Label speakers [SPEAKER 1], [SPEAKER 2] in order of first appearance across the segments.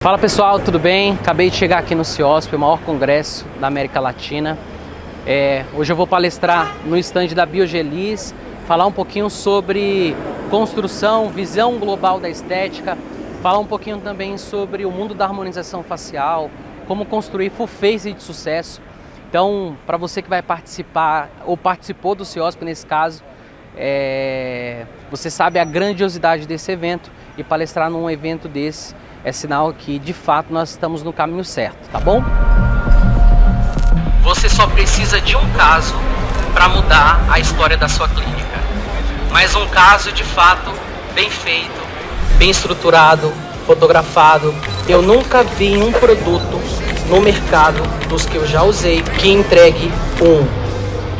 [SPEAKER 1] Fala pessoal, tudo bem? Acabei de chegar aqui no CIOSP, o maior congresso da América Latina. Hoje eu vou palestrar no stand da Biogelis, falar um pouquinho sobre construção, visão global da estética, falar um pouquinho também sobre o mundo da harmonização facial, como construir full face de sucesso. Então, para você que vai participar ou participou do CIOSP nesse caso, você sabe a grandiosidade desse evento, e palestrar num evento desse é sinal que de fato nós estamos no caminho certo, tá bom? Você só precisa de um caso para mudar a história da sua clínica, mas um caso de fato bem feito, bem estruturado, fotografado. Eu nunca vi um produto no mercado dos que eu já usei que entregue um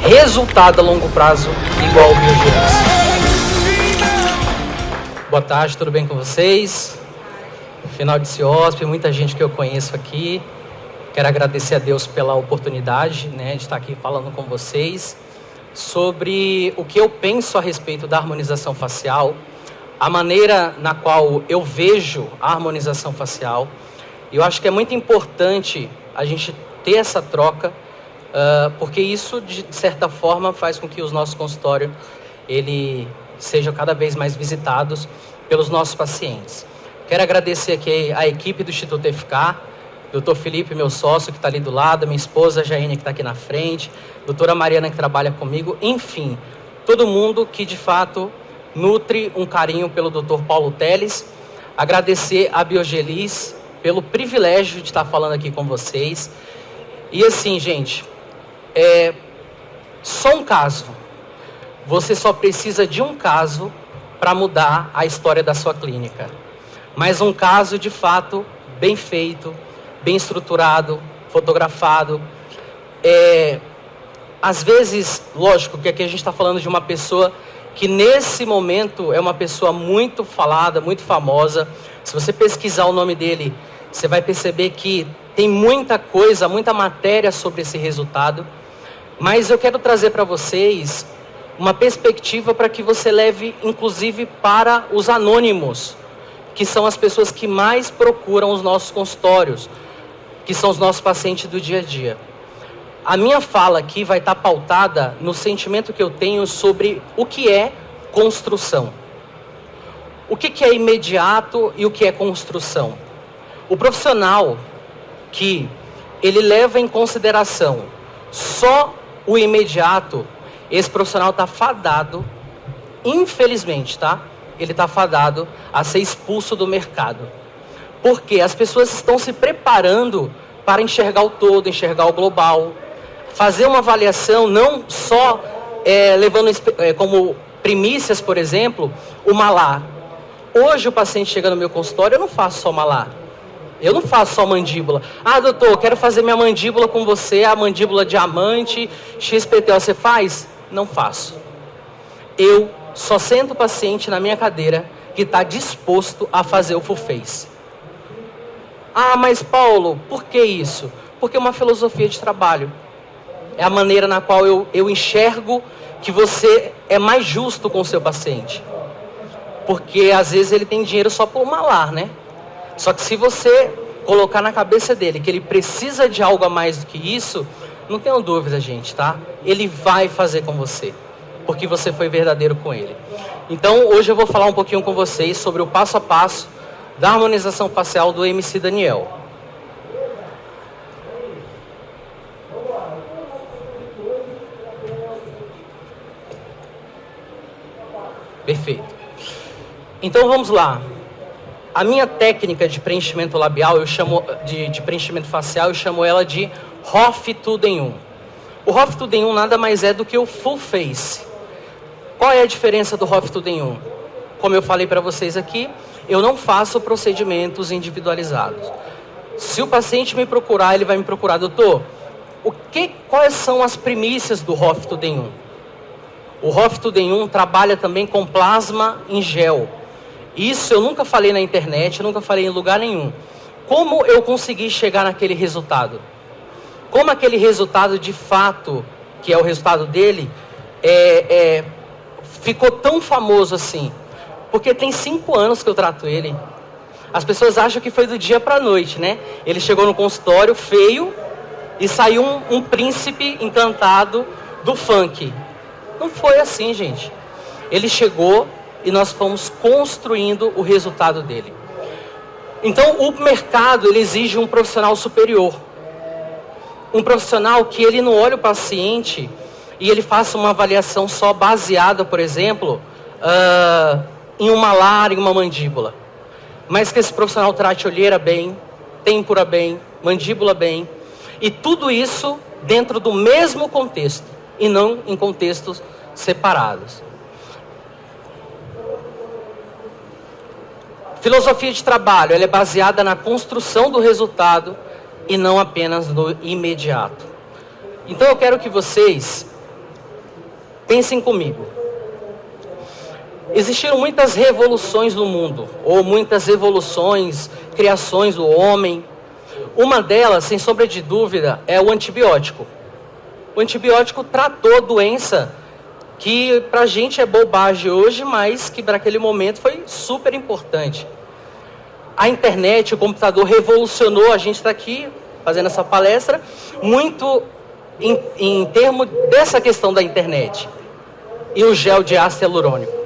[SPEAKER 1] resultado a longo prazo igual ao Biogelis. Boa tarde, tudo bem com vocês? Final de CIOSP, muita gente que eu conheço aqui. Quero agradecer a Deus pela oportunidade, de estar aqui falando com vocês sobre o que eu penso a respeito da harmonização facial, a maneira na qual eu vejo a harmonização facial. Eu acho que é muito importante a gente ter essa troca, porque isso, de certa forma, faz com que os nossos consultórios sejam cada vez mais visitados pelos nossos pacientes. Quero agradecer aqui a equipe do Instituto FK, Dr. Felipe, meu sócio, que está ali do lado, minha esposa Jaine, que está aqui na frente, doutora Mariana, que trabalha comigo, enfim, todo mundo que de fato nutre um carinho pelo Dr. Paulo Teles. Agradecer a Biogelis pelo privilégio de estar falando aqui com vocês. E assim, gente, só um caso. Você só precisa de um caso para mudar a história da sua clínica. Mas um caso, de fato, bem feito, bem estruturado, fotografado. Às vezes, lógico que aqui a gente está falando de uma pessoa que nesse momento é uma pessoa muito falada, muito famosa. Se você pesquisar o nome dele, você vai perceber que tem muita coisa, muita matéria sobre esse resultado. Mas eu quero trazer para vocês uma perspectiva para que você leve, inclusive, para os anônimos, que são as pessoas que mais procuram os nossos consultórios, que são os nossos pacientes do dia a dia. A minha fala aqui vai estar pautada no sentimento que eu tenho sobre o que é construção. O que é imediato e o que é construção? O profissional que ele leva em consideração só o imediato, esse profissional está fadado, infelizmente, tá? Ele está fadado a ser expulso do mercado. Porque as pessoas estão se preparando para enxergar o todo, enxergar o global, fazer uma avaliação não só levando como primícias, por exemplo, o malar. Hoje o paciente chega no meu consultório, eu não faço só malar. Eu não faço só mandíbula. Ah, doutor, eu quero fazer minha mandíbula com você, a mandíbula diamante, XPTO, você faz? Não faço. Eu só sento o paciente na minha cadeira que está disposto a fazer o full face. Ah, mas Paulo, por que isso? Porque é uma filosofia de trabalho. É a maneira na qual eu enxergo que você é mais justo com o seu paciente. Porque às vezes ele tem dinheiro só por malar, né? Só que se você colocar na cabeça dele que ele precisa de algo a mais do que isso, não tenham dúvida, gente, tá? Ele vai fazer com você, porque você foi verdadeiro com ele. Então, hoje eu vou falar um pouquinho com vocês sobre o passo a passo da harmonização facial do MC Daniel. Perfeito. Então, vamos lá. A minha técnica de preenchimento labial, eu chamo de preenchimento facial, eu chamo ela de Hoff Tudo em 1. O Hoff Tudo em 1 nada mais é do que o full face. Qual é a diferença do Hoff Tudo em 1? Como eu falei para vocês aqui, eu não faço procedimentos individualizados. Se o paciente me procurar, ele vai me procurar, doutor, quais são as primícias do Hoff Tudo em 1? O Hoff Tudo em 1 trabalha também com plasma em gel. Isso eu nunca falei na internet, eu nunca falei em lugar nenhum. Como eu consegui chegar naquele resultado? Como aquele resultado de fato, que é o resultado dele, ficou tão famoso assim? Porque tem 5 anos que eu trato ele. As pessoas acham que foi do dia para a noite, né? Ele chegou no consultório feio e saiu um príncipe encantado do funk. Não foi assim, gente. Ele chegou e nós fomos construindo o resultado dele. Então, o mercado, ele exige um profissional superior. Um profissional que ele não olhe o paciente e ele faça uma avaliação só baseada, por exemplo, em um malar, em uma mandíbula. Mas que esse profissional trate olheira bem, têmpora bem, mandíbula bem. E tudo isso dentro do mesmo contexto e não em contextos separados. Filosofia de trabalho, ela é baseada na construção do resultado e não apenas no imediato. Então eu quero que vocês pensem comigo. Existiram muitas revoluções no mundo, ou muitas evoluções, criações do homem. Uma delas, sem sombra de dúvida, é o antibiótico. O antibiótico tratou doença que pra gente é bobagem hoje, mas que para aquele momento foi super importante. A internet, o computador revolucionou, a gente está aqui fazendo essa palestra, muito em termos dessa questão da internet. E o gel de ácido hialurônico.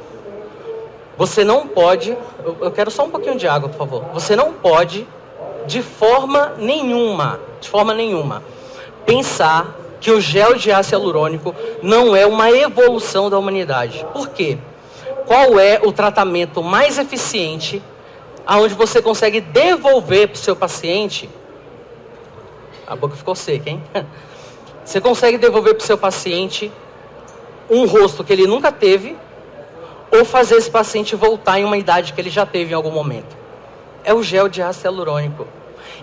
[SPEAKER 1] Você não pode, eu quero só um pouquinho de água, por favor. Você não pode, de forma nenhuma, pensar que o gel de ácido hialurônico não é uma evolução da humanidade. Por quê? Qual é o tratamento mais eficiente, aonde você consegue devolver para o seu paciente? A boca ficou seca, hein? Você consegue devolver para o seu paciente um rosto que ele nunca teve, ou fazer esse paciente voltar em uma idade que ele já teve em algum momento. É o gel de ácido hialurônico.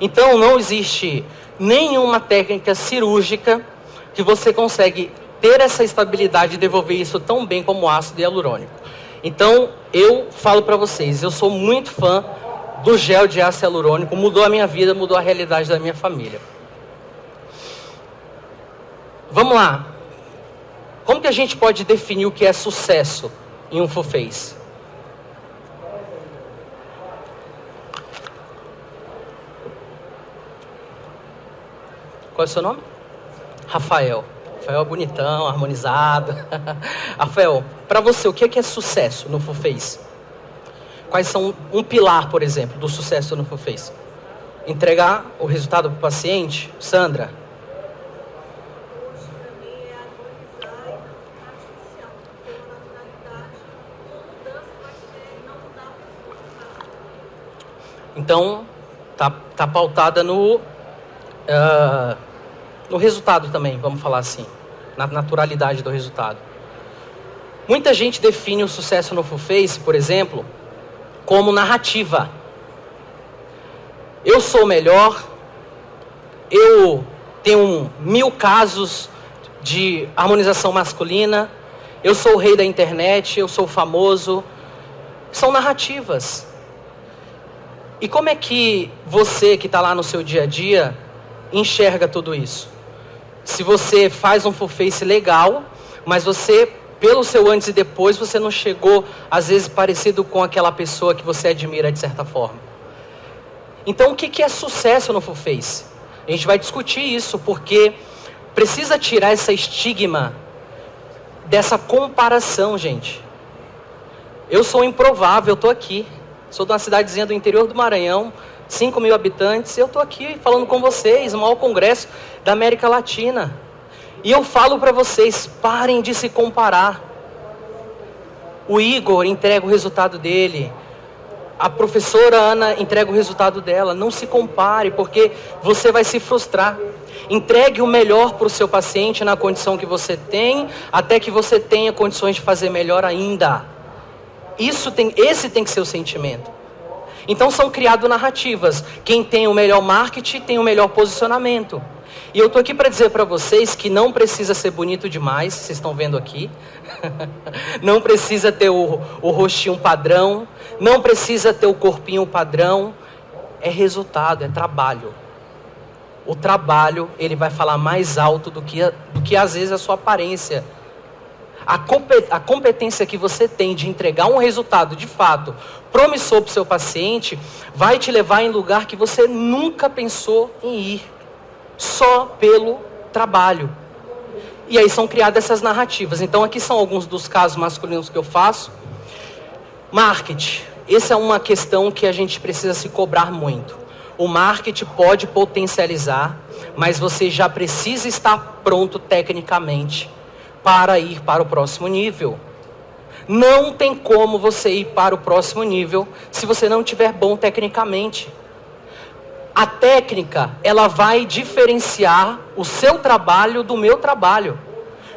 [SPEAKER 1] Então não existe nenhuma técnica cirúrgica que você consegue ter essa estabilidade e devolver isso tão bem como o ácido hialurônico. Então eu falo para vocês, eu sou muito fã do gel de ácido hialurônico, mudou a minha vida, mudou a realidade da minha família. Vamos lá. Como que a gente pode definir o que é sucesso em um full face? Qual é o seu nome? Rafael. Rafael é bonitão, harmonizado. Rafael, para você, o que é sucesso no full face? Quais são um pilar, por exemplo, do sucesso no full face? Entregar o resultado para o paciente? Sandra? Então, tá pautada no resultado também, vamos falar assim. Na naturalidade do resultado. Muita gente define o sucesso no full face, por exemplo, como narrativa. Eu sou o melhor, eu tenho 1000 casos de harmonização masculina, eu sou o rei da internet, eu sou famoso. São narrativas. E como é que você que está lá no seu dia a dia enxerga tudo isso? Se você faz um full face legal, mas você, pelo seu antes e depois, você não chegou, às vezes, parecido com aquela pessoa que você admira de certa forma. Então, o que é sucesso no full face? A gente vai discutir isso, porque precisa tirar esse estigma dessa comparação, gente. Eu sou improvável, eu estou aqui. Sou de uma cidadezinha do interior do Maranhão, 5.000 habitantes, e eu estou aqui falando com vocês, o maior congresso da América Latina. E eu falo para vocês, parem de se comparar. O Igor entrega o resultado dele, a professora Ana entrega o resultado dela. Não se compare, porque você vai se frustrar. Entregue o melhor para o seu paciente na condição que você tem, até que você tenha condições de fazer melhor ainda. Esse tem que ser o sentimento. Então são criadas narrativas. Quem tem o melhor marketing tem o melhor posicionamento. E eu estou aqui para dizer para vocês que não precisa ser bonito demais, vocês estão vendo aqui. Não precisa ter o rostinho padrão, não precisa ter o corpinho padrão. É resultado, é trabalho. O trabalho, ele vai falar mais alto do que às vezes a sua aparência. A competência que você tem de entregar um resultado de fato promissor para o seu paciente vai te levar em lugar que você nunca pensou em ir, só pelo trabalho. E aí são criadas essas narrativas. Então aqui são alguns dos casos masculinos que eu faço. Marketing. Essa é uma questão que a gente precisa se cobrar muito. O marketing pode potencializar, mas você já precisa estar pronto tecnicamente para ir para o próximo nível. Não tem como você ir para o próximo nível se você não estiver bom tecnicamente. A técnica, ela vai diferenciar o seu trabalho do meu trabalho.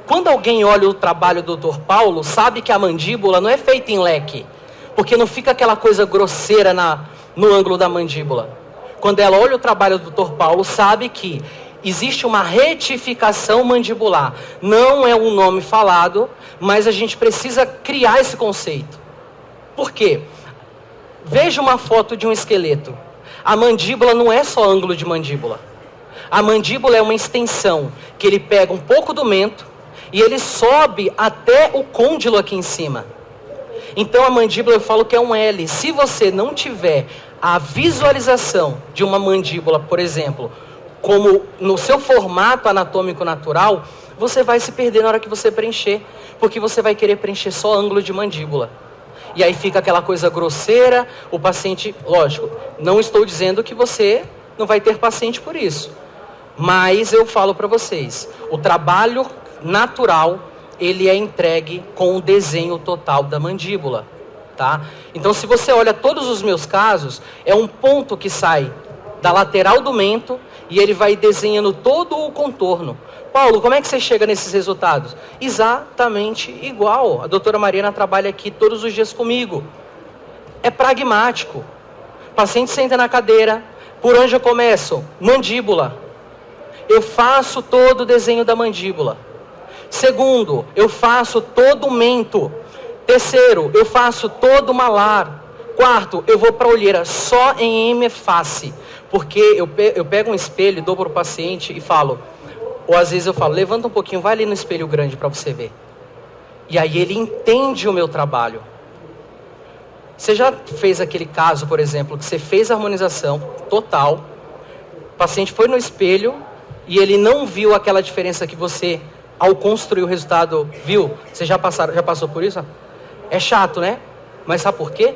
[SPEAKER 1] Quando alguém olha o trabalho do Dr. Paulo, sabe que a mandíbula não é feita em leque, porque não fica aquela coisa grosseira no ângulo da mandíbula. Quando ela olha o trabalho do Dr. Paulo, sabe que existe uma retificação mandibular. Não é um nome falado, mas a gente precisa criar esse conceito. Por quê? Veja uma foto de um esqueleto. A mandíbula não é só ângulo de mandíbula. A mandíbula é uma extensão, que ele pega um pouco do mento e ele sobe até o côndilo aqui em cima. Então a mandíbula eu falo que é um L. Se você não tiver a visualização de uma mandíbula, por exemplo, como no seu formato anatômico natural, você vai se perder na hora que você preencher, porque você vai querer preencher só ângulo de mandíbula. E aí fica aquela coisa grosseira, o paciente, lógico, não estou dizendo que você não vai ter paciente por isso. Mas eu falo para vocês, o trabalho natural, ele é entregue com o desenho total da mandíbula, tá? Então se você olha todos os meus casos, é um ponto que sai da lateral do mento e ele vai desenhando todo o contorno. Paulo, como é que você chega nesses resultados? Exatamente igual. A doutora Mariana trabalha aqui todos os dias comigo. É pragmático. O paciente senta na cadeira. Por onde eu começo? Mandíbula. Eu faço todo o desenho da mandíbula. Segundo, eu faço todo o mento. Terceiro, eu faço todo o malar. Quarto, eu vou para a olheira só em hemiface. Porque eu pego um espelho, dou para o paciente e falo... Ou às vezes eu falo, levanta um pouquinho, vai ali no espelho grande para você ver. E aí ele entende o meu trabalho. Você já fez aquele caso, por exemplo, que você fez a harmonização total, o paciente foi no espelho e ele não viu aquela diferença que você, ao construir o resultado, viu? Você já passou por isso? É chato, né? Mas sabe por quê?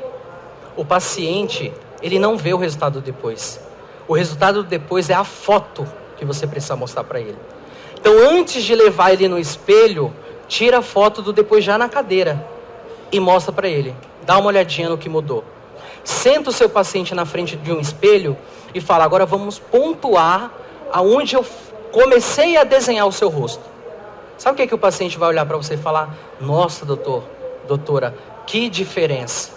[SPEAKER 1] O paciente, ele não vê o resultado depois. O resultado depois é a foto que você precisa mostrar para ele. Então, antes de levar ele no espelho, tira a foto do depois já na cadeira e mostra para ele. Dá uma olhadinha no que mudou. Senta o seu paciente na frente de um espelho e fala, agora vamos pontuar aonde eu comecei a desenhar o seu rosto. Sabe o que o paciente vai olhar para você e falar? Nossa, doutora, que diferença.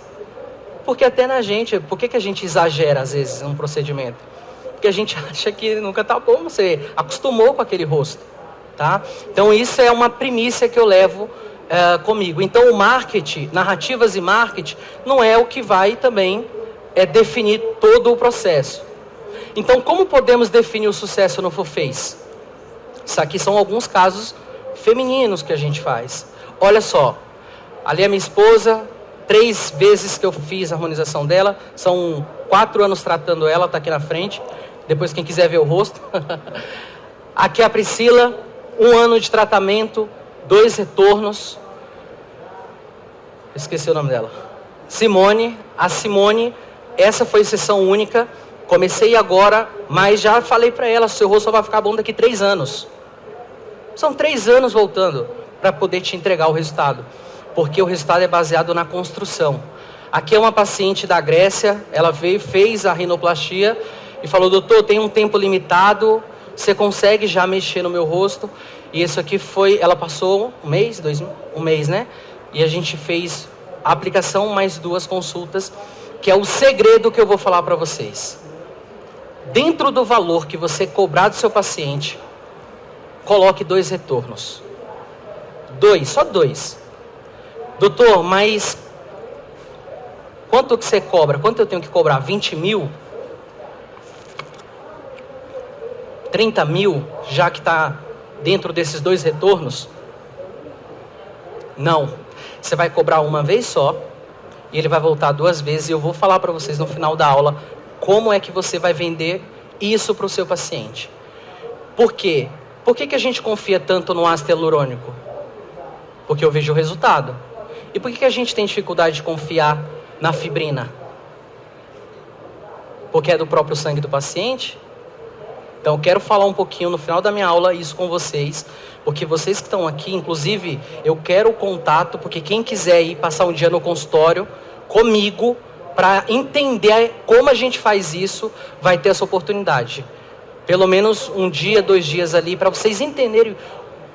[SPEAKER 1] Porque até na gente, por que a gente exagera às vezes num procedimento? Porque a gente acha que nunca tá bom, você acostumou com aquele rosto, tá? Então isso é uma primícia que eu levo comigo. Então o marketing, narrativas e marketing, não é o que vai também definir todo o processo. Então como podemos definir o sucesso no FullFace? Isso aqui são alguns casos femininos que a gente faz. Olha só, ali é minha esposa, 3 vezes que eu fiz a harmonização dela, são 4 anos tratando ela, tá aqui na frente. Depois quem quiser ver o rosto. Aqui a Priscila, 1 ano de tratamento, 2 retornos. Esqueci o nome dela. Simone, a Simone, essa foi sessão única. Comecei agora, mas já falei para ela, seu rosto só vai ficar bom daqui 3 anos. São 3 anos voltando para poder te entregar o resultado. Porque o resultado é baseado na construção. Aqui é uma paciente da Grécia, ela veio, fez a rinoplastia e falou, doutor, tem um tempo limitado, você consegue já mexer no meu rosto? E isso aqui foi, ela passou um mês, né? E a gente fez a aplicação mais 2 consultas, que é o segredo que eu vou falar para vocês. Dentro do valor que você cobrar do seu paciente, coloque 2 retornos. 2, só 2. Doutor, mas quanto que você cobra? Quanto eu tenho que cobrar? 20 mil? 30 mil, já que está dentro desses 2 retornos? Não. Você vai cobrar uma vez só e ele vai voltar 2 vezes. E eu vou falar para vocês no final da aula como é que você vai vender isso para o seu paciente. Por quê? Por que a gente confia tanto no ácido hialurônico? Porque eu vejo o resultado. E por que a gente tem dificuldade de confiar na fibrina? Porque é do próprio sangue do paciente? Então eu quero falar um pouquinho no final da minha aula isso com vocês, porque vocês que estão aqui, inclusive, eu quero o contato, porque quem quiser ir passar um dia no consultório comigo, para entender como a gente faz isso, vai ter essa oportunidade. Pelo menos 1 dia, 2 dias ali, para vocês entenderem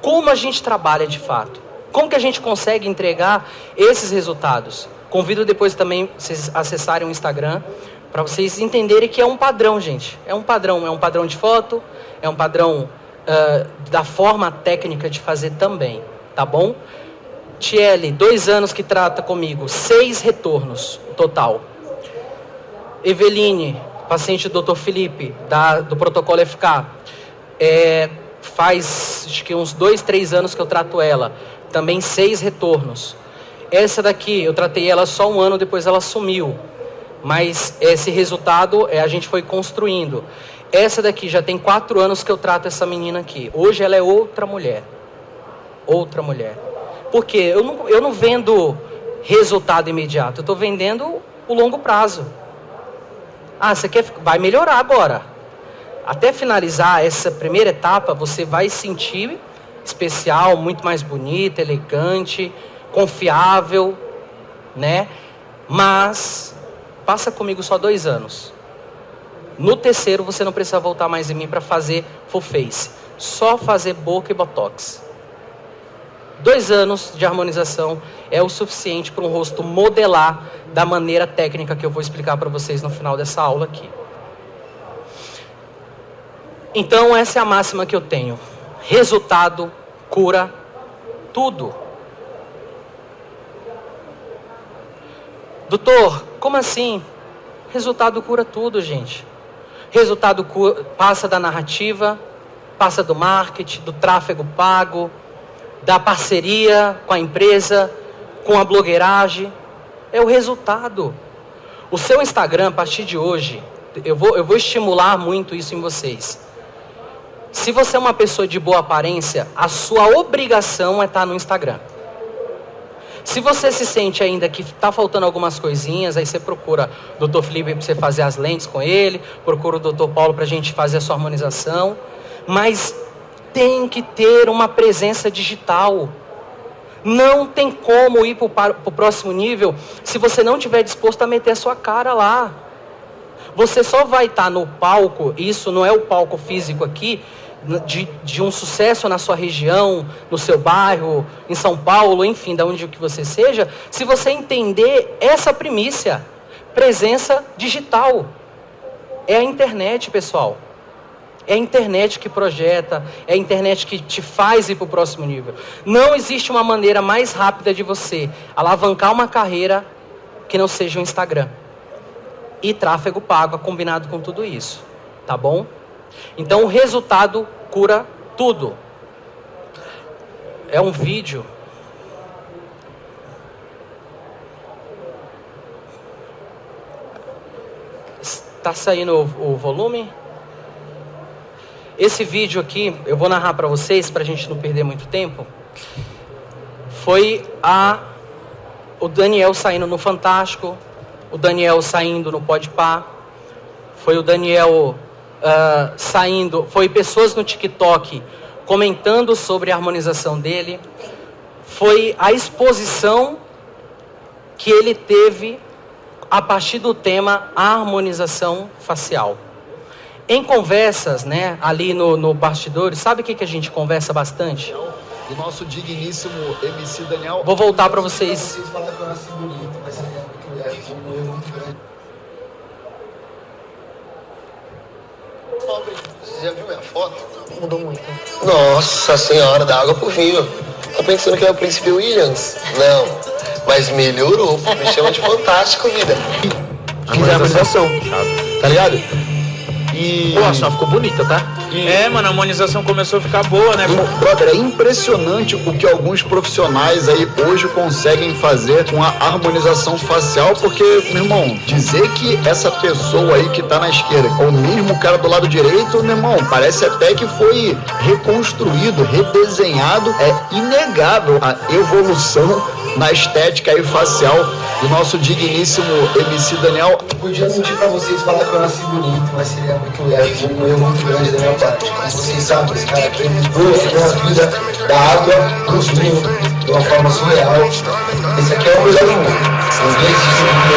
[SPEAKER 1] como a gente trabalha de fato. Como que a gente consegue entregar esses resultados. Convido depois também vocês acessarem o Instagram, para vocês entenderem que é um padrão, gente. É um padrão de foto, é um padrão da forma técnica de fazer também, tá bom? Tiele, 2 anos que trata comigo, 6 retornos total. Eveline, paciente do Dr. Felipe, do protocolo FK, faz acho que uns 2, 3 anos que eu trato ela, também 6 retornos. Essa daqui, eu tratei ela só 1 ano, depois ela sumiu. Mas esse resultado a gente foi construindo. Essa daqui já tem 4 anos que eu trato essa menina aqui. Hoje ela é outra mulher. Outra mulher. Por quê? Eu não vendo resultado imediato. Eu estou vendendo o longo prazo. Você vai melhorar agora. Até finalizar essa primeira etapa, você vai sentir especial, muito mais bonita, elegante, confiável, né? Mas passa comigo só 2 anos. No 3º, você não precisa voltar mais em mim para fazer full face. Só fazer boca e botox. 2 anos de harmonização é o suficiente para um rosto modelar da maneira técnica que eu vou explicar para vocês no final dessa aula aqui. Então, essa é a máxima que eu tenho. Resultado cura tudo. Doutor, como assim? Resultado cura tudo, gente. Resultado passa da narrativa, passa do marketing, do tráfego pago, da parceria com a empresa, com a blogueiragem. É o resultado. O seu Instagram, a partir de hoje, eu vou estimular muito isso em vocês. Se você é uma pessoa de boa aparência, a sua obrigação é estar no Instagram. Se você se sente ainda que está faltando algumas coisinhas, aí você procura o Dr. Felipe para você fazer as lentes com ele, procura o Dr. Paulo para a gente fazer a sua harmonização, mas tem que ter uma presença digital. Não tem como ir para o próximo nível se você não estiver disposto a meter a sua cara lá. Você só vai estar no palco, isso não é o palco físico aqui, de um sucesso na sua região, no seu bairro, em São Paulo, enfim, de onde que você seja, se você entender essa primícia, presença digital. É a internet, pessoal. É a internet que projeta, é a internet que te faz ir para o próximo nível. Não existe uma maneira mais rápida de você alavancar uma carreira que não seja o Instagram. E tráfego pago combinado com tudo isso, tá bom? Então o resultado cura tudo. É um vídeo. Está saindo o volume? Esse vídeo aqui, eu vou narrar para vocês, para a gente não perder muito tempo. Foi o Daniel saindo no Fantástico, o Daniel saindo no Podpah, foi o Daniel saindo, foi pessoas no TikTok comentando sobre a harmonização dele, foi a exposição que ele teve a partir do tema harmonização facial. Em conversas, né, ali no bastidores, sabe o que a gente conversa bastante?
[SPEAKER 2] O nosso digníssimo MC Daniel.
[SPEAKER 1] Vou voltar para vocês.
[SPEAKER 2] Você já viu minha foto?
[SPEAKER 3] Mudou muito.
[SPEAKER 2] Nossa senhora, da água pro vinho. Tô pensando que é o Príncipe Williams. Não, mas melhorou. Me chama de fantástico, vida. Fiz a harmonização, tá ligado?
[SPEAKER 3] Pô, só ficou bonita, tá?
[SPEAKER 4] Mano, a harmonização começou a ficar boa, né?
[SPEAKER 5] Brother, é impressionante o que alguns profissionais aí hoje conseguem fazer com a harmonização facial, porque, meu irmão, dizer que essa pessoa aí que tá na esquerda é o mesmo cara do lado direito, meu irmão, parece até que foi reconstruído, redesenhado. É inegável a evolução na estética aí facial do nosso digníssimo MC Daniel.
[SPEAKER 2] Podia mentir pra vocês falar que eu nasci bonito, mas seria muito um erro muito grande da minha parte. Como vocês sabem, esse cara aqui mudou a vida da água pro vinho de uma forma surreal. Esse aqui é o melhor do mundo. Ninguém existe no mundo.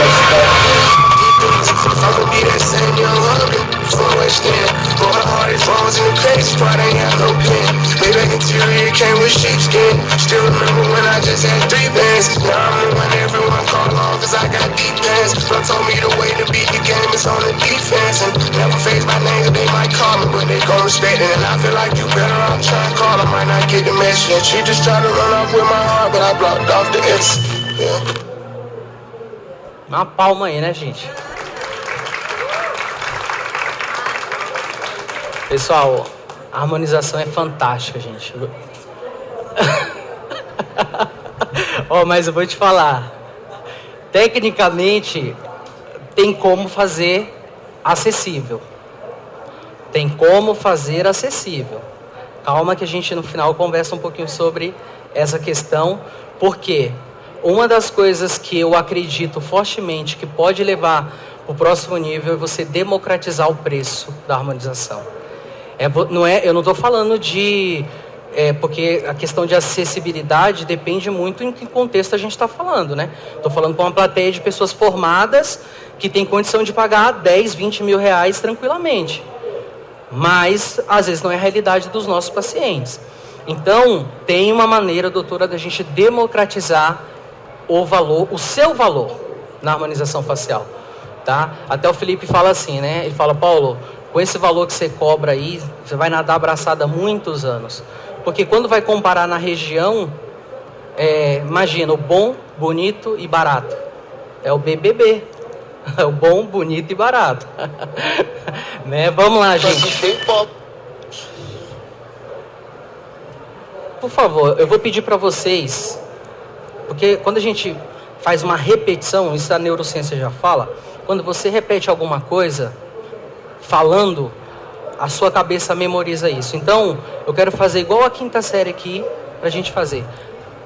[SPEAKER 1] Uma palma aí, né, gente? Pessoal, a harmonização é fantástica, gente. Mas eu vou te falar. Tecnicamente, tem como fazer acessível. Tem como fazer acessível. Calma que a gente no final conversa um pouquinho sobre essa questão. Porque uma das coisas que eu acredito fortemente que pode levar para o próximo nível é você democratizar o preço da harmonização. Eu não estou falando de... porque a questão de acessibilidade depende muito em que contexto a gente está falando, né? Estou falando com uma plateia de pessoas formadas que tem condição de pagar 10, 20 mil reais tranquilamente. Mas, às vezes, não é a realidade dos nossos pacientes. Então, tem uma maneira, doutora, da gente democratizar o valor, o seu valor na harmonização facial, tá? Até o Felipe fala assim, né? Ele fala, Paulo, com esse valor que você cobra aí, você vai nadar abraçada há muitos anos. Porque quando vai comparar na região, imagina, o bom, bonito e barato. É o BBB. É o bom, bonito e barato. Né? Vamos lá, gente. Por favor, eu vou pedir para vocês, porque quando a gente faz uma repetição, isso a neurociência já fala, quando você repete alguma coisa, falando, a sua cabeça memoriza isso. Então, eu quero fazer igual a quinta série aqui, pra gente fazer.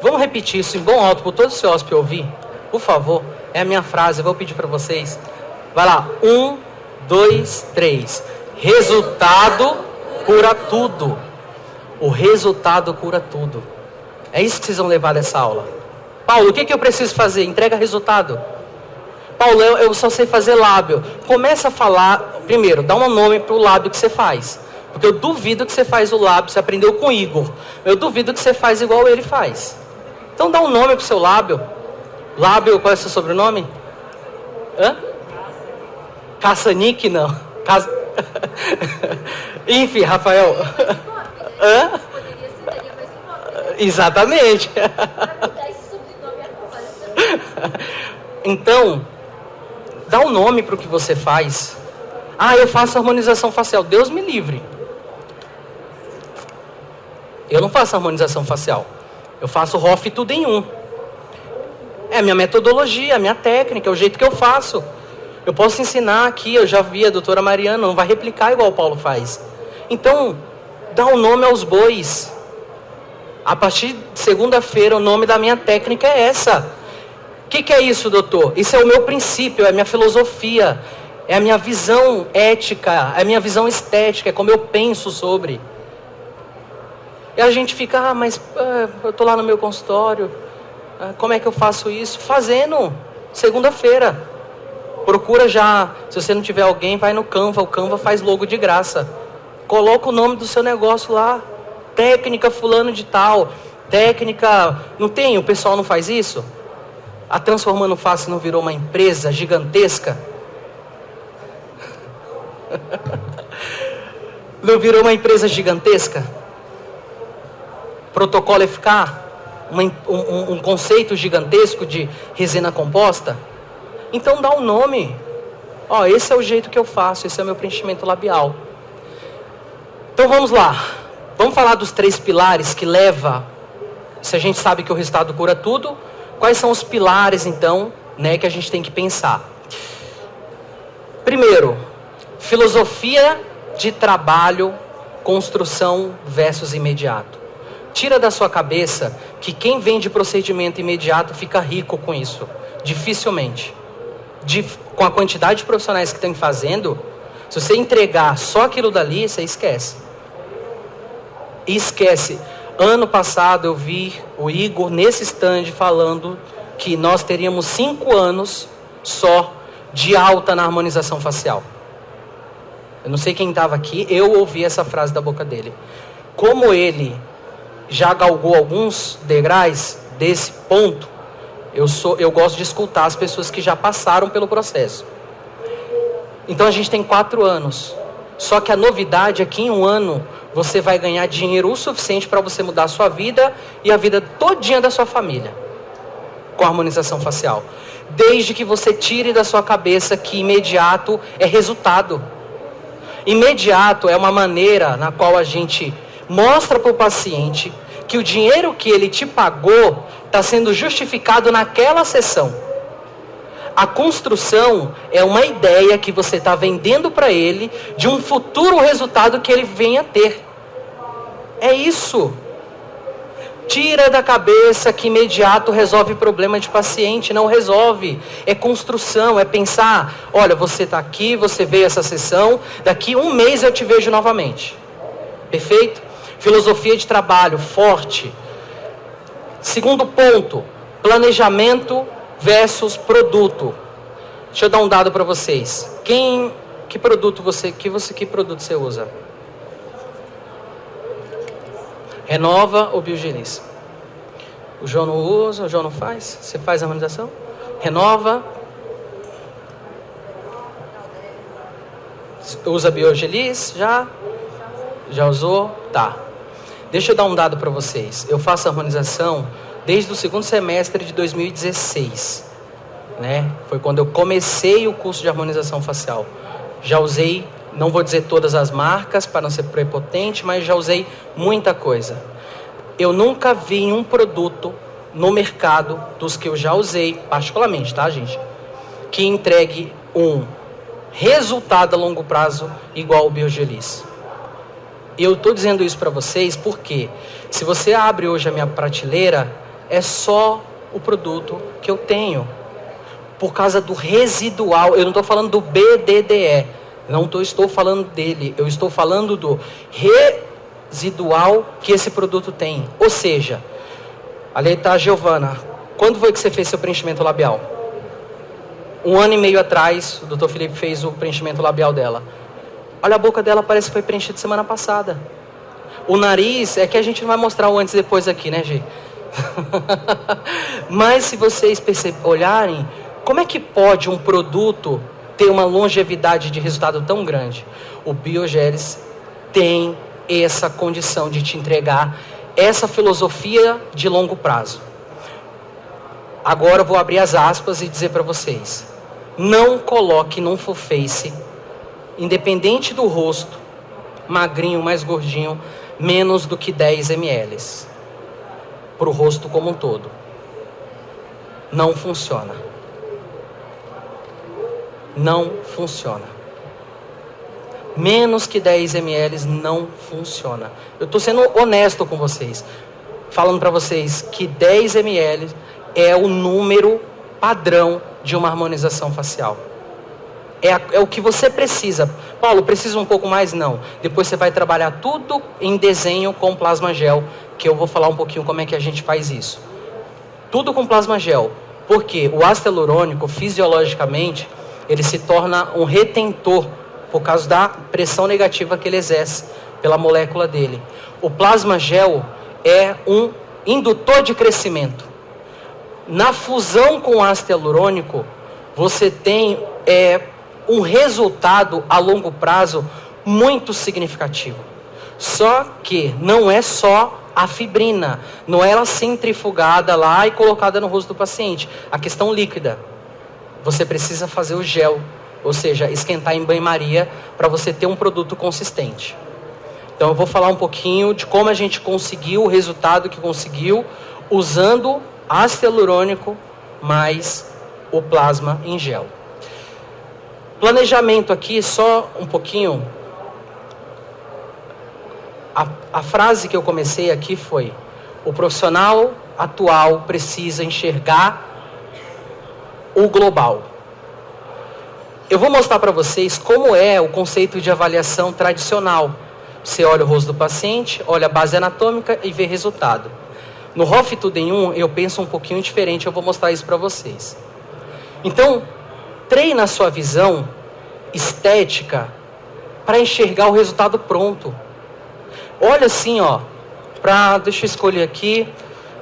[SPEAKER 1] Vamos repetir isso em bom alto, para todo o seu hóspede ouvir? Por favor, é a minha frase, eu vou pedir para vocês. Vai lá, 1, 2, 3. Resultado cura tudo. O resultado cura tudo. É isso que vocês vão levar dessa aula. Paulo, o que eu preciso fazer? Entrega resultado. Paulo, eu só sei fazer lábio. Começa a falar, primeiro, dá um nome para o lábio que você faz. Porque eu duvido que você faz o lábio, você aprendeu com o Igor. Eu duvido que você faz igual ele faz. Então dá um nome para o seu lábio. Lábio, qual é o seu sobrenome? Caçanique, não. Enfim, Rafael. Exatamente. Então, dá um nome para o que você faz. Eu faço harmonização facial. Deus me livre. Eu não faço harmonização facial. Eu faço ROF tudo em um. É a minha metodologia, a minha técnica, é o jeito que eu faço. Eu posso ensinar aqui, eu já vi a doutora Mariana, não vai replicar igual o Paulo faz. Então, dá um nome aos bois. A partir de segunda-feira, o nome da minha técnica é essa. O que é isso, doutor? Isso é o meu princípio, é a minha filosofia, é a minha visão ética, é a minha visão estética, é como eu penso sobre. E a gente fica, eu estou lá no meu consultório, como é que eu faço isso? Fazendo, segunda-feira. Procura já, se você não tiver alguém, vai no Canva, o Canva faz logo de graça. Coloca o nome do seu negócio lá, técnica fulano de tal, técnica, não tem, o pessoal não faz isso? A Transformando Face não virou uma empresa gigantesca? Não virou uma empresa gigantesca? Protocolo FK? Um conceito gigantesco de resina composta? Então dá um nome. Ó, esse é o jeito que eu faço, esse é o meu preenchimento labial. Então vamos lá. Vamos falar dos 3 pilares que leva, se a gente sabe que o resultado cura tudo, quais são os pilares então, né, que a gente tem que pensar? Primeiro, filosofia de trabalho, construção versus imediato. Tira da sua cabeça que quem vende procedimento imediato fica rico com isso. Dificilmente. Com a quantidade de profissionais que estão fazendo, se você entregar só aquilo dali, você esquece. Esquece. Ano passado eu vi o Igor nesse stand falando que nós teríamos 5 anos só de alta na harmonização facial. Eu não sei quem estava aqui, eu ouvi essa frase da boca dele. Como ele já galgou alguns degraus desse ponto, eu gosto de escutar as pessoas que já passaram pelo processo. Então a gente tem 4 anos. Só que a novidade é que em 1 ano você vai ganhar dinheiro o suficiente para você mudar a sua vida e a vida todinha da sua família com a harmonização facial. Desde que você tire da sua cabeça que imediato é resultado. Imediato é uma maneira na qual a gente mostra para o paciente que o dinheiro que ele te pagou está sendo justificado naquela sessão. A construção é uma ideia que você está vendendo para ele de um futuro resultado que ele venha a ter. É isso. Tira da cabeça que imediato resolve problema de paciente. Não resolve. É construção, é pensar, olha, você está aqui, você veio essa sessão, daqui 1 mês eu te vejo novamente. Perfeito? Filosofia de trabalho forte. Segundo ponto, planejamento versus produto. Deixa eu dar um dado para vocês. Que produto você usa? Renova ou Biogelis? O João não usa, o João não faz? Você faz a harmonização? Renova. Usa Biogelis? Já usou? Tá. Deixa eu dar um dado para vocês. Eu faço harmonização desde o 2º semestre de 2016. Né? Foi quando eu comecei o curso de harmonização facial. Já usei, não vou dizer todas as marcas para não ser prepotente, mas já usei muita coisa. Eu nunca vi um produto no mercado, dos que eu já usei, particularmente, tá, gente? Que entregue um resultado a longo prazo igual ao Biogelis. Eu estou dizendo isso para vocês porque se você abre hoje a minha prateleira, é só o produto que eu tenho. Por causa do residual, eu não estou falando do BDDE, não estou falando dele, eu estou falando do residual que esse produto tem. Ou seja, ali está a Giovana. Quando foi que você fez seu preenchimento labial? 1 ano e meio atrás, o Dr. Felipe fez o preenchimento labial dela. Olha, a boca dela parece que foi preenchida semana passada. O nariz, é que a gente não vai mostrar o antes e depois aqui, né, Gi? Mas se vocês olharem, como é que pode um produto ter uma longevidade de resultado tão grande? O Biogelis tem essa condição de te entregar essa filosofia de longo prazo. Agora eu vou abrir as aspas e dizer para vocês: não coloque num full face, independente do rosto, magrinho, mais gordinho, menos do que 10 ml para o rosto como um todo. Não funciona. Não funciona. Menos que 10 ml não funciona. Eu estou sendo honesto com vocês, falando para vocês que 10 ml é o número padrão de uma harmonização facial. É o que você precisa. Paulo, precisa um pouco mais? Não. Depois você vai trabalhar tudo em desenho com plasma gel, que eu vou falar um pouquinho como é que a gente faz isso. Tudo com plasma gel. Porque o ácido hialurônico, fisiologicamente, ele se torna um retentor por causa da pressão negativa que ele exerce pela molécula dele. O plasma gel é um indutor de crescimento. Na fusão com o ácido hialurônico, você tem um resultado a longo prazo muito significativo. Só que não é só a fibrina, não é ela centrifugada lá e colocada no rosto do paciente. A questão líquida, você precisa fazer o gel Ou seja, esquentar em banho-maria para você ter um produto consistente. Então eu vou falar um pouquinho de como a gente conseguiu o resultado que conseguiu usando ácido hialurônico mais o plasma em gel. Planejamento aqui, só um pouquinho. A frase que eu comecei aqui foi: o profissional atual precisa enxergar o global. Eu vou mostrar para vocês como é o conceito de avaliação tradicional. Você olha o rosto do paciente, olha a base anatômica e vê resultado. No Hoff Tudo em Um, eu penso um pouquinho diferente, eu vou mostrar isso para vocês. Então, treina a sua visão estética para enxergar o resultado pronto. Olha assim, ó, deixa eu escolher aqui,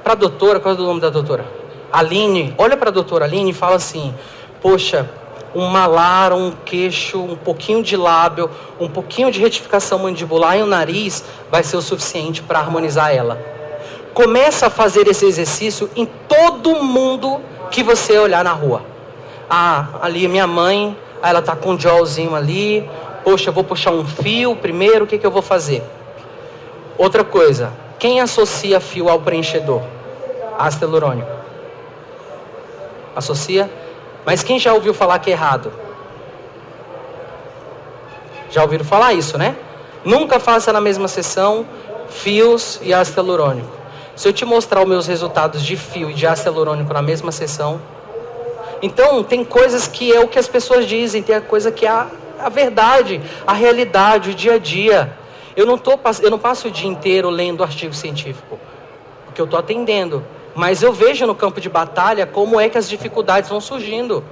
[SPEAKER 1] para a doutora, qual é o nome da doutora? Aline, olha para a doutora Aline e fala assim: poxa, um malar, um queixo, um pouquinho de lábio, um pouquinho de retificação mandibular e o nariz vai ser o suficiente para harmonizar ela. Começa a fazer esse exercício em todo mundo que você olhar na rua. Ah, ali minha mãe, ela tá com um gelzinho ali, poxa, eu vou puxar um fio primeiro, o que eu vou fazer? Outra coisa, quem associa fio ao preenchedor? Ácido hialurônico. Associa? Mas quem já ouviu falar que é errado? Já ouviram falar isso, né? Nunca faça na mesma sessão fios e ácido hialurônico. Se eu te mostrar os meus resultados de fio e de ácido hialurônico na mesma sessão... Então, tem coisas que é o que as pessoas dizem, tem a coisa que é a verdade, a realidade, o dia a dia. Eu não passo o dia inteiro lendo artigo científico, porque eu estou atendendo. Mas eu vejo no campo de batalha como é que as dificuldades vão surgindo.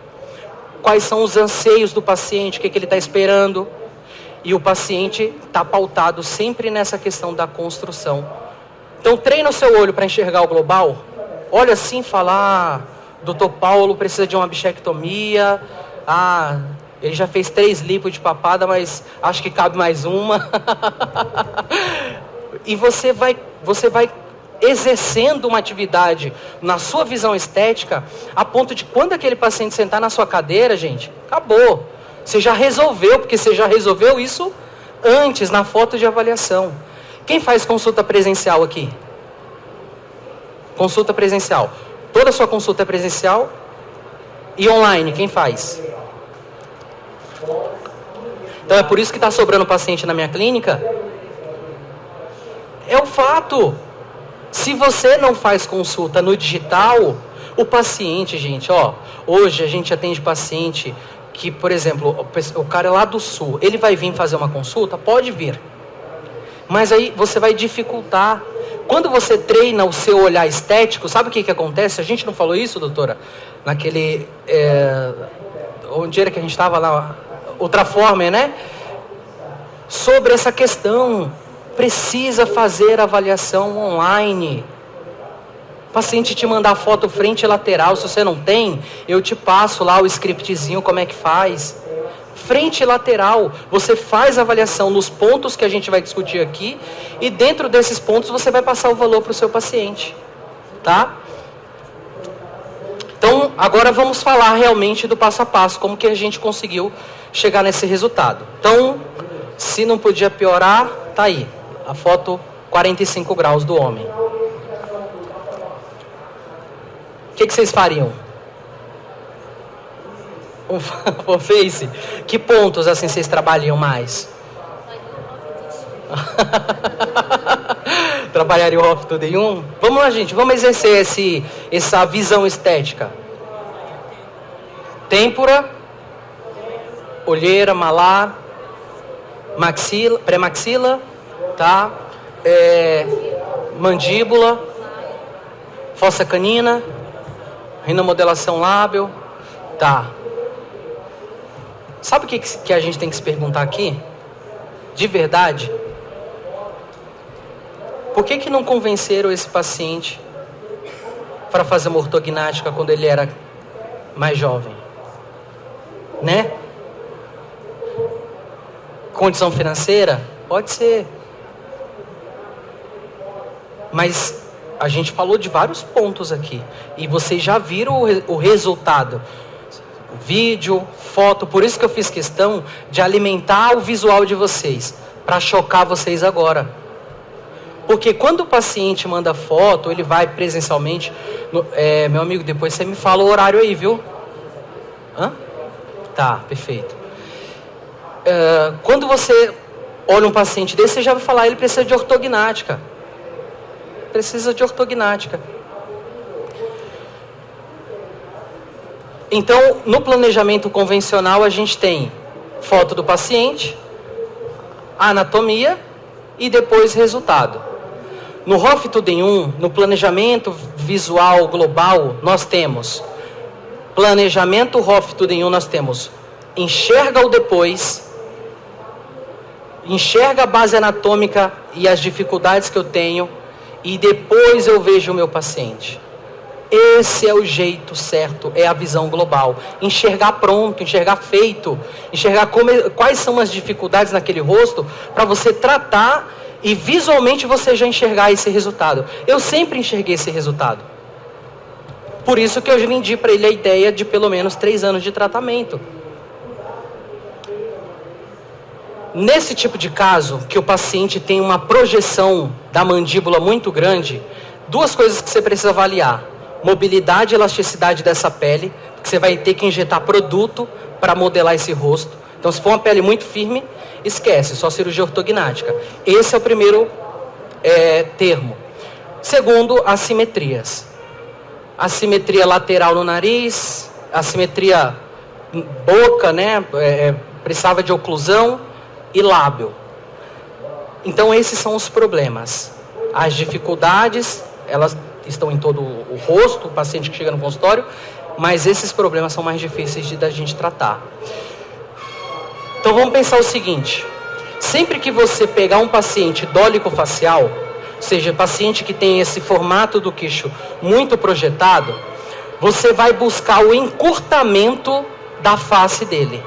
[SPEAKER 1] Quais são os anseios do paciente, o que ele está esperando. E o paciente está pautado sempre nessa questão da construção. Então treina o seu olho para enxergar o global. Olha assim e fala: Dr. Paulo precisa de uma bichectomia. Ele já fez 3 lipos de papada, mas acho que cabe mais uma. E você vai exercendo uma atividade na sua visão estética, a ponto de quando aquele paciente sentar na sua cadeira, gente, acabou. Você já resolveu, porque você já resolveu isso antes, na foto de avaliação. Quem faz consulta presencial aqui? Consulta presencial. Toda a sua consulta é presencial e online, quem faz? Então é por isso que está sobrando paciente na minha clínica? É o fato. Se você não faz consulta no digital, o paciente, gente, hoje a gente atende paciente que, por exemplo, o cara é lá do sul, ele vai vir fazer uma consulta? Pode vir. Mas aí você vai dificultar. Quando você treina o seu olhar estético, sabe o que acontece? A gente não falou isso, doutora? Naquele... onde era que a gente estava lá? Ultraformer, né? Sobre essa questão... Precisa fazer avaliação online. O paciente te mandar foto frente e lateral. Se você não tem, eu te passo lá o scriptzinho, como é que faz. Frente e lateral. Você faz a avaliação nos pontos que a gente vai discutir aqui. E dentro desses pontos você vai passar o valor para o seu paciente. Tá? Então, agora vamos falar realmente do passo a passo. Como que a gente conseguiu chegar nesse resultado. Então, se não podia piorar, tá aí. A foto 45 graus do homem. O que vocês fariam? Um face? Que pontos assim vocês trabalham mais? Trabalharia o Hoff Tudo em Um? Vamos lá, gente. Vamos exercer essa visão estética. Têmpora, olheira, malar, maxila, pré-maxila, tá? Mandíbula, fossa canina, rinomodelação lábio, tá? Sabe o que a gente tem que se perguntar aqui? De verdade? Por que não convenceram esse paciente para fazer uma ortognática quando ele era mais jovem? Né? Condição financeira? Pode ser. Mas a gente falou de vários pontos aqui. E vocês já viram o resultado. vídeo, foto. Por isso que eu fiz questão de alimentar o visual de vocês, para chocar vocês agora. Porque quando o paciente manda foto, ele vai presencialmente... meu amigo, depois você me fala o horário aí, viu? Hã? Tá, perfeito. Quando você olha um paciente desse, você já vai falar, ele precisa de ortognática. Precisa de ortognática. Então, no planejamento convencional, a gente tem foto do paciente, anatomia e depois resultado. No ROF-Tudo em 1, no planejamento visual global, nós temos planejamento ROF-Tudo em 1, nós temos enxerga o depois, enxerga a base anatômica e as dificuldades que eu tenho, e depois eu vejo o meu paciente. Esse é o jeito certo, é a visão global. Enxergar pronto, enxergar feito, enxergar quais são as dificuldades naquele rosto, para você tratar e visualmente você já enxergar esse resultado. Eu sempre enxerguei esse resultado. Por isso que eu vendi para ele a ideia de pelo menos 3 anos de tratamento. Nesse tipo de caso, que o paciente tem uma projeção da mandíbula muito grande, 2 coisas que você precisa avaliar. Mobilidade e elasticidade dessa pele, porque você vai ter que injetar produto para modelar esse rosto. Então, se for uma pele muito firme, esquece, só cirurgia ortognática. Esse é o primeiro termo. Segundo, assimetrias. Assimetria lateral no nariz, assimetria boca, né? Precisava de oclusão e lábio. Então, esses são os problemas. As dificuldades, elas estão em todo o rosto, o paciente que chega no consultório, mas esses problemas são mais difíceis da gente tratar. Então vamos pensar o seguinte: sempre que você pegar um paciente dólico-facial, ou seja, paciente que tem esse formato do queixo muito projetado, você vai buscar o encurtamento da face dele.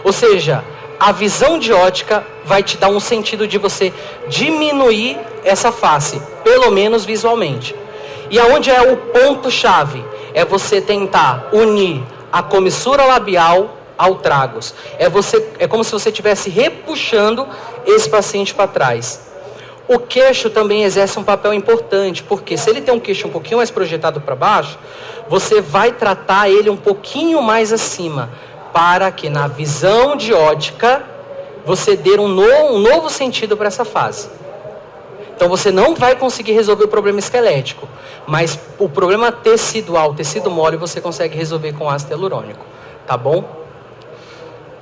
[SPEAKER 1] Ou seja, a visão de ótica vai te dar um sentido de você diminuir essa face, pelo menos visualmente. E aonde é o ponto-chave? É você tentar unir a comissura labial ao tragus. É como se você estivesse repuxando esse paciente para trás. O queixo também exerce um papel importante, porque se ele tem um queixo um pouquinho mais projetado para baixo, você vai tratar ele um pouquinho mais acima, para que na visão de ótica você dê um novo sentido para essa fase. Então você não vai conseguir resolver o problema esquelético, mas o problema tecidual, tecido mole, você consegue resolver com ácido hialurônico, tá bom?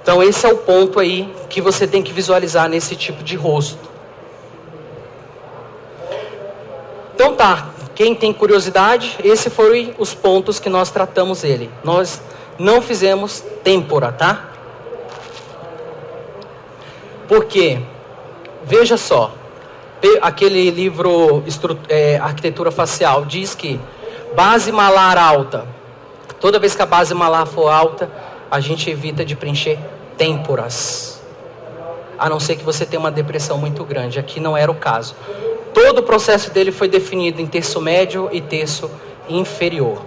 [SPEAKER 1] Então esse é o ponto aí que você tem que visualizar nesse tipo de rosto. Então tá, quem tem curiosidade, esses foram os pontos que nós tratamos ele. Nós não fizemos têmpora, tá? Porque, veja só, aquele livro Arquitetura Facial diz que base malar alta, toda vez que a base malar for alta, a gente evita de preencher têmporas, a não ser que você tenha uma depressão muito grande. Aqui não era o caso. Todo o processo dele foi definido em terço médio e terço inferior,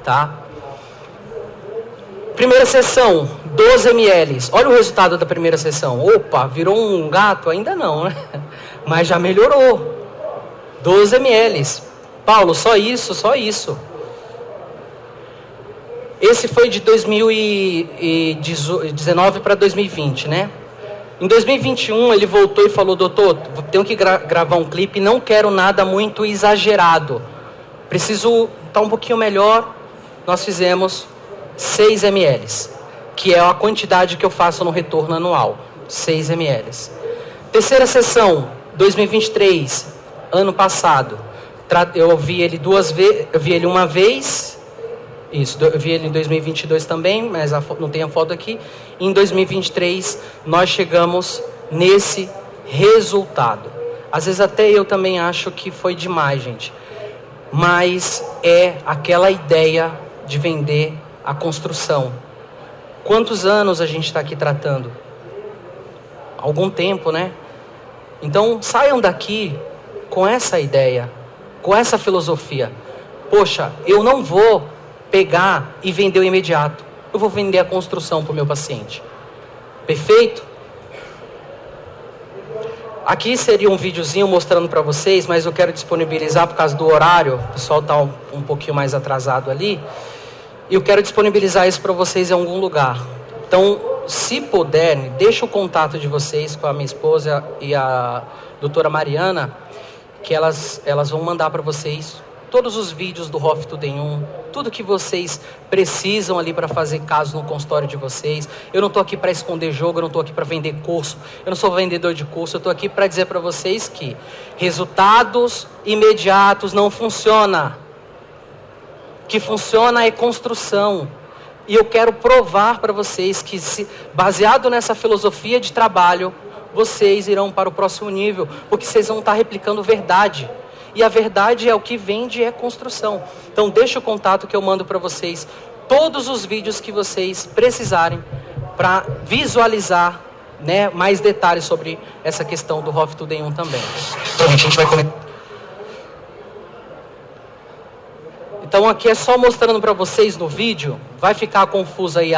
[SPEAKER 1] tá? Primeira sessão, 12 ml. Olha o resultado da primeira sessão. Opa, virou um gato? Ainda não, né? Mas já melhorou. 12 ml. Paulo, só isso, só isso. Esse foi de 2019 para 2020, né? Em 2021 ele voltou e falou: doutor, tenho que gravar um clipe, não quero nada muito exagerado. Preciso estar um pouquinho melhor. Nós fizemos 6 ml, que é a quantidade que eu faço no retorno anual. 6 ml. Terceira sessão, 2023, ano passado. Eu vi ele uma vez. Isso, eu vi ele em 2022 também, mas não tem a foto aqui. Em 2023, nós chegamos nesse resultado. Às vezes até eu também acho que foi demais, gente. Mas é aquela ideia de vender a construção. Quantos anos a gente está aqui tratando? Algum tempo, né? Então, saiam daqui com essa ideia, com essa filosofia. Poxa, eu não vou pegar e vender o imediato. eu vou vender a construção para o meu paciente. Perfeito? Aqui seria um videozinho mostrando para vocês, mas eu quero disponibilizar por causa do horário. O pessoal está um pouquinho mais atrasado ali. E eu quero disponibilizar isso para vocês em algum lugar. Então, se puderem, deixa o contato de vocês com a minha esposa e a doutora Mariana, que elas vão mandar para vocês todos os vídeos do Hoff Tudo em Um, tudo que vocês precisam ali para fazer caso no consultório de vocês. Eu não estou aqui para esconder jogo, eu não estou aqui para vender curso, eu não sou vendedor de curso, eu estou aqui para dizer para vocês que resultados imediatos não funciona. O que funciona é construção. E eu quero provar para vocês que, baseado nessa filosofia de trabalho, vocês irão para o próximo nível, porque vocês vão estar replicando verdade. E a verdade é o que vende, é construção. Então deixa o contato que eu mando para vocês todos os vídeos que vocês precisarem para visualizar, né, mais detalhes sobre essa questão do Hoff Tudo em Um também. Então, a gente vai começar. Então aqui é só mostrando para vocês no vídeo, vai ficar confuso aí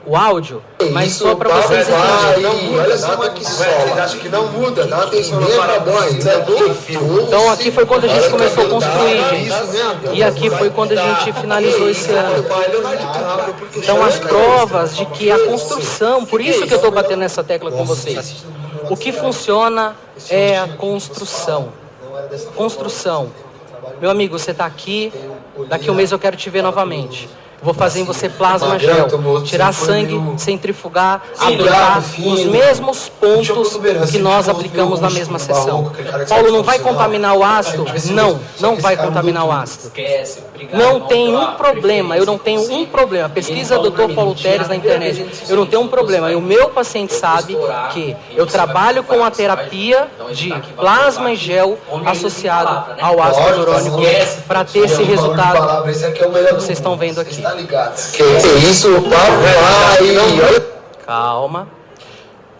[SPEAKER 1] o áudio, mas
[SPEAKER 2] isso,
[SPEAKER 1] só para vocês entenderem.
[SPEAKER 2] Olha só uma que sola. Acho que não muda, dá atenção no parabéns.
[SPEAKER 1] Então aqui foi quando a gente começou a construir, gente. E aqui foi quando a gente finalizou esse ano. Então as provas de que a construção, por isso que eu estou batendo nessa tecla com vocês. O que funciona é a construção. Construção. Meu amigo, você está aqui, daqui a um mês eu quero te ver novamente. Vou fazer em você plasma gel, tirar sangue, centrifugar, aplicar os mesmos pontos que nós aplicamos na mesma sessão. Paulo, não vai contaminar o ácido? Não vai contaminar o ácido. Não tem um problema, eu não tenho um problema. Pesquisa Dr. Paulo Teres na internet. Eu não tenho um problema. E o meu paciente sabe que eu trabalho com a terapia de plasma e gel associado ao ácido hialurônico para ter esse resultado que vocês estão vendo aqui.
[SPEAKER 2] Que isso,
[SPEAKER 1] Calma.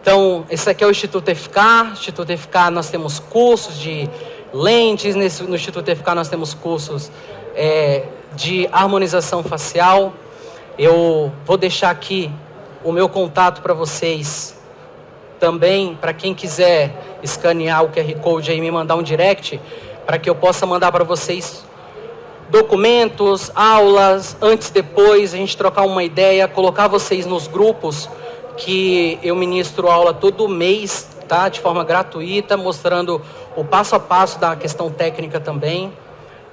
[SPEAKER 1] Então, esse aqui é o Instituto EFK. Instituto EFK nós temos cursos de lentes. No Instituto EFK nós temos cursos de harmonização facial. Eu vou deixar aqui o meu contato para vocês também, para quem quiser escanear o QR Code aí e me mandar um direct, para que eu possa mandar para vocês documentos, aulas, antes, depois, a gente trocar uma ideia, colocar vocês nos grupos que eu ministro aula todo mês, tá? De forma gratuita, mostrando o passo a passo da questão técnica também.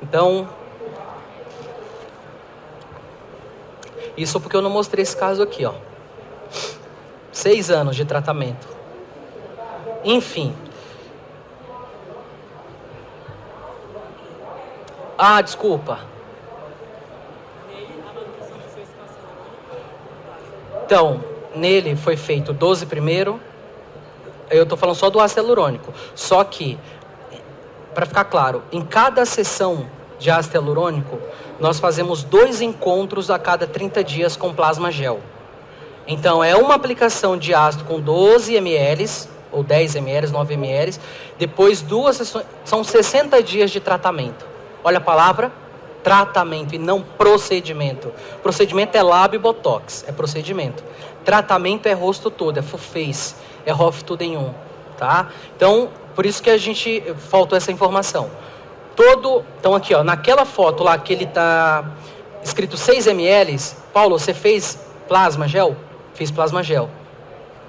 [SPEAKER 1] Então, isso porque eu não mostrei esse caso aqui, ó. 6 anos de tratamento. Enfim. Desculpa. Então, nele foi feito 12 primeiro. Eu estou falando só do ácido hialurônico. Só que, para ficar claro, em cada sessão de ácido hialurônico, nós fazemos 2 encontros a cada 30 dias com plasma gel. Então, é uma aplicação de ácido com 12 ml, ou 10 ml, 9 ml. Depois, 2 sessões, são 60 dias de tratamento. Olha a palavra, tratamento e não procedimento. Procedimento é lábio e botox, é procedimento. Tratamento é rosto todo, é full face, é Hoff Tudo em Um, tá? Então, por isso que a gente faltou essa informação. Então aqui, ó, naquela foto lá que ele tá escrito 6 ml, Paulo, você fez plasma gel? Fiz plasma gel.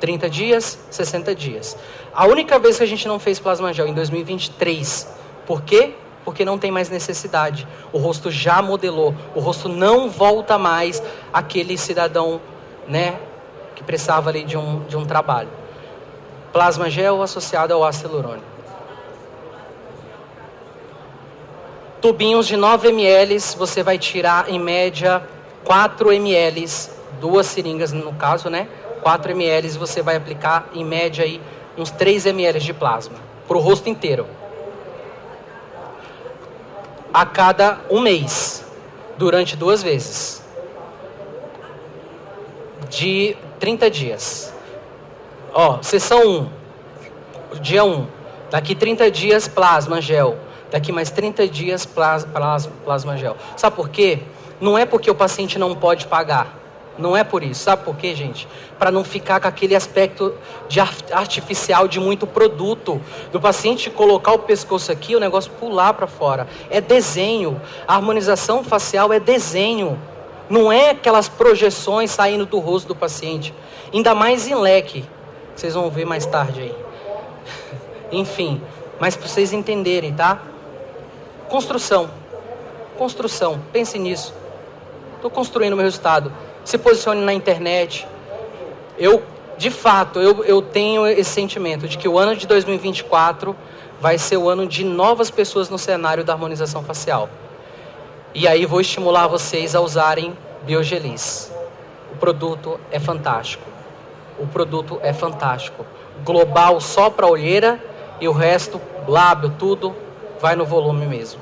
[SPEAKER 1] 30 dias, 60 dias. A única vez que a gente não fez plasma gel em 2023, por quê? Porque não tem mais necessidade. O rosto já modelou. O rosto não volta mais àquele cidadão, né, que precisava ali de um trabalho. Plasma gel associado ao ácido hialurônico. Tubinhos de 9 ml, você vai tirar em média 4 ml, 2 seringas no caso, né? 4 ml você vai aplicar em média aí uns 3 ml de plasma para o rosto inteiro. A cada um mês, durante 2 vezes, de 30 dias. Ó, sessão 1, dia 1, daqui 30 dias plasma gel, daqui mais 30 dias plasma gel. Sabe por quê? Não é porque o paciente não pode pagar, Não é por isso. Sabe por quê, gente? Para não ficar com aquele aspecto de artificial de muito produto. Do paciente colocar o pescoço aqui, o negócio pular para fora. É desenho. A harmonização facial é desenho. Não é aquelas projeções saindo do rosto do paciente. Ainda mais em leque. Vocês vão ver mais tarde aí. Enfim. Mas para vocês entenderem, tá? Construção. Construção. Pense nisso. Estou construindo o meu resultado. Se posicione na internet. De fato, eu tenho esse sentimento de que o ano de 2024 vai ser o ano de novas pessoas no cenário da harmonização facial. E aí vou estimular vocês a usarem Biogelis. O produto é fantástico. O produto é fantástico. Global só para olheira e o resto, lábio, tudo, vai no volume mesmo.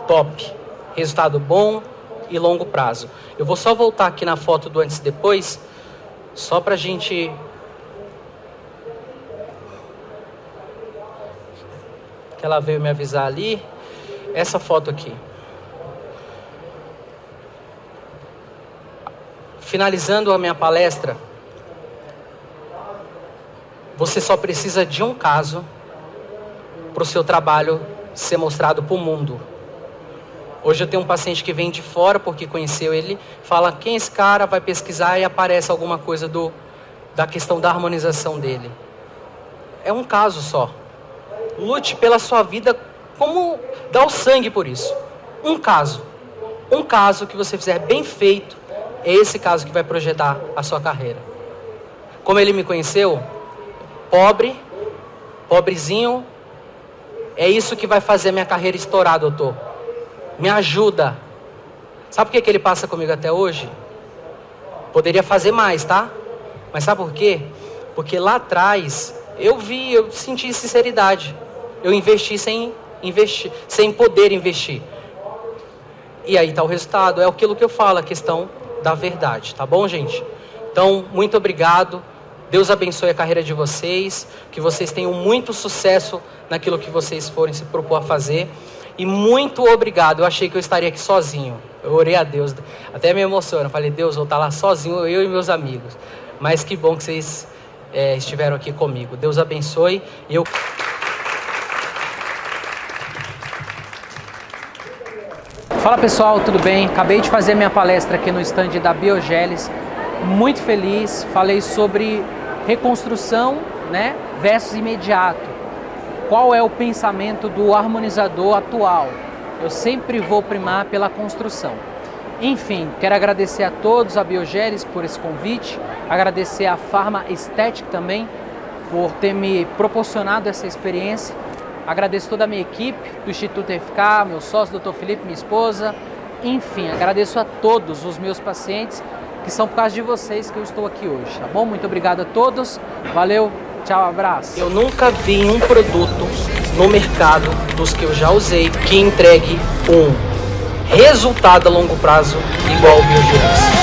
[SPEAKER 1] Top. Resultado bom e longo prazo. Eu vou só voltar aqui na foto do antes e depois, só pra gente... que ela veio me avisar ali. Essa foto aqui. Finalizando a minha palestra, você só precisa de um caso para o seu trabalho ser mostrado para o mundo. Hoje eu tenho um paciente que vem de fora porque conheceu ele, fala quem é esse cara, vai pesquisar e aparece alguma coisa da questão da harmonização dele. É um caso só. Lute pela sua vida, como dá o sangue por isso. Um caso. Um caso que você fizer bem feito, é esse caso que vai projetar a sua carreira. Como ele me conheceu, pobrezinho, é isso que vai fazer minha carreira estourar, doutor. Me ajuda. Sabe por que ele passa comigo até hoje? Poderia fazer mais, tá? Mas sabe por quê? Porque lá atrás, eu senti sinceridade. Eu investi sem poder investir. E aí tá o resultado. É aquilo que eu falo, a questão da verdade. Tá bom, gente? Então, muito obrigado. Deus abençoe a carreira de vocês. Que vocês tenham muito sucesso naquilo que vocês forem se propor a fazer. E muito obrigado. Eu achei que eu estaria aqui sozinho. Eu orei a Deus. Até me emociona. Falei, Deus, vou estar lá sozinho, eu e meus amigos. Mas que bom que vocês estiveram aqui comigo. Deus abençoe. Fala pessoal, tudo bem? Acabei de fazer minha palestra aqui no stand da Biogelis. Muito feliz. Falei sobre reconstrução, né, versus imediato. Qual é o pensamento do harmonizador atual? Eu sempre vou primar pela construção. Enfim, quero agradecer a todos, a Biogelis, por esse convite. Agradecer a Pharma Aesthetic também, por ter me proporcionado essa experiência. Agradeço toda a minha equipe do Instituto FK, meu sócio, Dr. Felipe, minha esposa. Enfim, agradeço a todos os meus pacientes, que são por causa de vocês que eu estou aqui hoje, tá bom? Muito obrigado a todos. Valeu. Tchau, abraço. Eu nunca vi um produto no mercado dos que eu já usei que entregue um resultado a longo prazo igual o Biogelis.